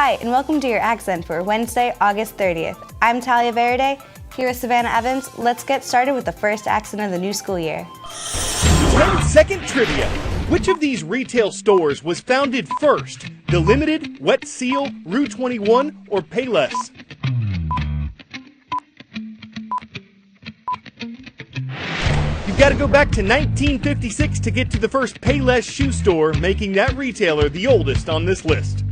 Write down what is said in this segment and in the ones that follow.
Hi, and welcome to your Accent for Wednesday, August 30th. I'm Talia Verde, here with Savannah Evans. Let's get started with the first accent of the new school year. 10-second trivia. Which of these retail stores was founded first? The Limited, Wet Seal, Rue 21, or Payless? You've got to go back to 1956 to get to the first Payless shoe store, making that retailer the oldest on this list.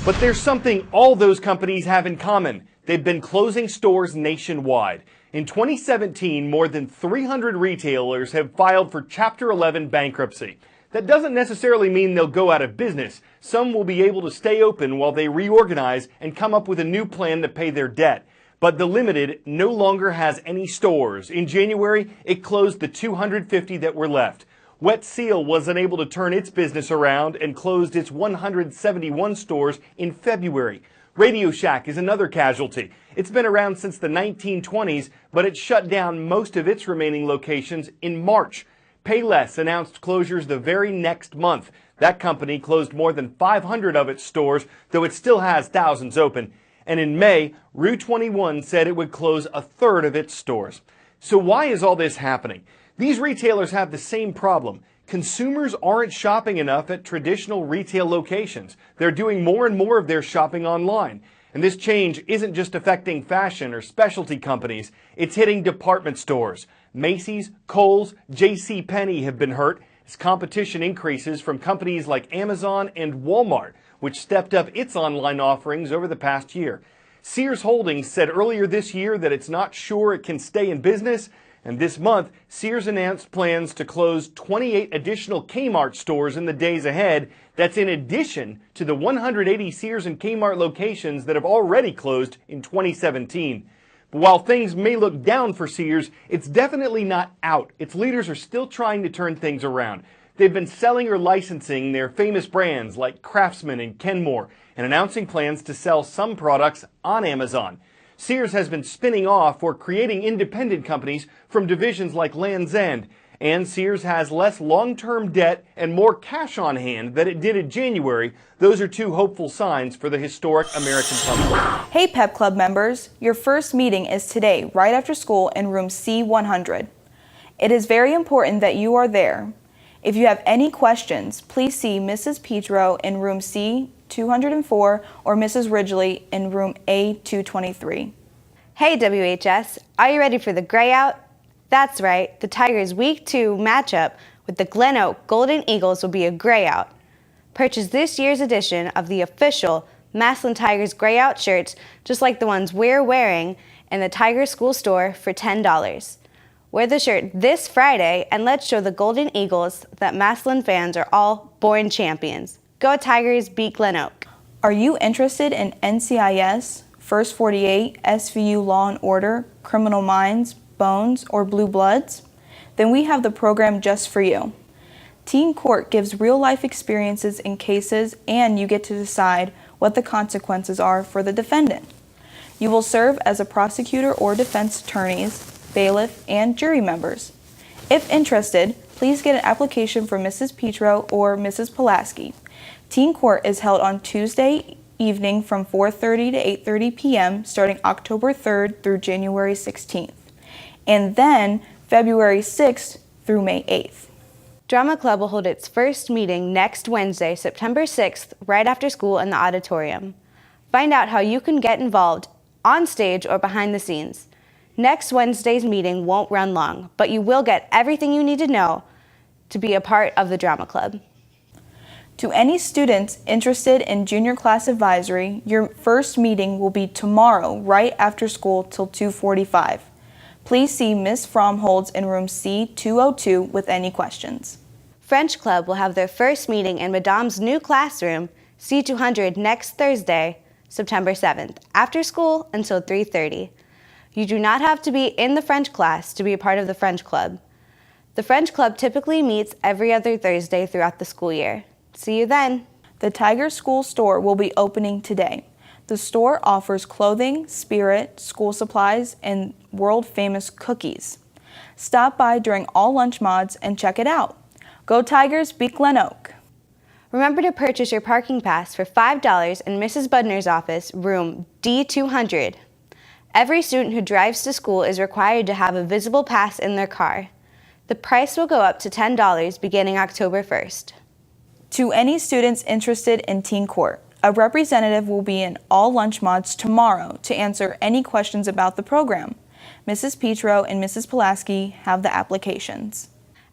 But there's something all those companies have in common. They've been closing stores nationwide. In 2017, more than 300 retailers have filed for Chapter 11 bankruptcy. That doesn't necessarily mean they'll go out of business. Some will be able to stay open while they reorganize and come up with a new plan to pay their debt. But the Limited no longer has any stores. In January, it closed the 250 that were left. Wet Seal wasn't able to turn its business around and closed its 171 stores in February. Radio Shack is another casualty. It's been around since the 1920s, but it shut down most of its remaining locations in March. Payless announced closures the very next month. That company closed more than 500 of its stores, though it still has thousands open. And in May, Rue 21 said it would close a third of its stores. So why is all this happening? These retailers have the same problem. Consumers aren't shopping enough at traditional retail locations. They're doing more and more of their shopping online. And this change isn't just affecting fashion or specialty companies. It's hitting department stores. Macy's, Kohl's, JCPenney have been hurt as competition increases from companies like Amazon and Walmart, which stepped up its online offerings over the past year. Sears Holdings said earlier this year that it's not sure it can stay in business. And this month, Sears announced plans to close 28 additional Kmart stores in the days ahead. That's in addition to the 180 Sears and Kmart locations that have already closed in 2017. But while things may look down for Sears, it's definitely not out. Its leaders are still trying to turn things around. They've been selling or licensing their famous brands like Craftsman and Kenmore and announcing plans to sell some products on Amazon. Sears has been spinning off or creating independent companies from divisions like Land's End, and Sears has less long-term debt and more cash on hand than it did in January. Those are two hopeful signs for the historic American public. Hey Pep Club members, your first meeting is today right after school in room C100. It is very important that you are there. If you have any questions, please see Mrs. Petro in room C204 or Mrs. Ridgely in room A223. Hey WHS, are you ready for the gray out? That's right, the Tigers' Week 2 matchup with the Glen Oak Golden Eagles will be a gray out. Purchase this year's edition of the official Massillon Tigers gray out shirts, just like the ones we're wearing, in the Tiger School store for $10. Wear the shirt this Friday and let's show the Golden Eagles that Massillon fans are all born champions. Go Tigers, beat Glen Oak. Are you interested in NCIS, First 48, SVU Law and Order, Criminal Minds, Bones, or Blue Bloods? Then we have the program just for you. Teen Court gives real-life experiences in cases, and you get to decide what the consequences are for the defendant. You will serve as a prosecutor or defense attorneys, bailiff, and jury members. If interested, please get an application from Mrs. Petro or Mrs. Pulaski. Teen Court is held on Tuesday evening from 4:30 to 8:30 p.m. starting October 3rd through January 16th, and then February 6th through May 8th. Drama Club will hold its first meeting next Wednesday, September 6th, right after school in the auditorium. Find out how you can get involved on stage or behind the scenes. Next Wednesday's meeting won't run long, but you will get everything you need to know to be a part of the Drama Club. To any students interested in junior class advisory, your first meeting will be tomorrow right after school till 2:45. Please see Ms. Fromholz in room C202 with any questions. French Club will have their first meeting in Madame's new classroom, C200, next Thursday, September 7th, after school until 3:30. You do not have to be in the French class to be a part of the French Club. The French Club typically meets every other Thursday throughout the school year. See you then. The Tiger School store will be opening today. The store offers clothing, spirit, school supplies, and world-famous cookies. Stop by during all lunch mods and check it out. Go Tigers, beat Glen Oak. Remember to purchase your parking pass for $5 in Mrs. Budner's office, room D200. Every student who drives to school is required to have a visible pass in their car. The price will go up to $10 beginning October 1st. To any students interested in teen court, a representative will be in all lunch mods tomorrow to answer any questions about the program. Mrs. Petro and Mrs. Pulaski have the applications.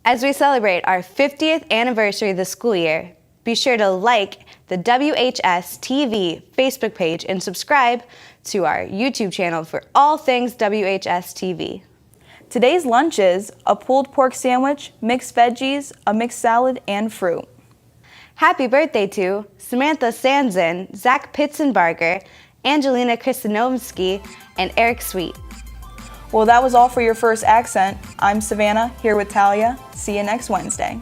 As we celebrate our 50th anniversary this school year, be sure to like the WHS-TV Facebook page and subscribe to our YouTube channel for all things WHS-TV. Today's lunch is a pulled pork sandwich, mixed veggies, a mixed salad, and fruit. Happy birthday to Samantha Sanzin, Zach Pitzenbarger, Angelina Kristinovsky, and Eric Sweet. Well, that was all for your first accent. I'm Savannah, here with Talia. See you next Wednesday.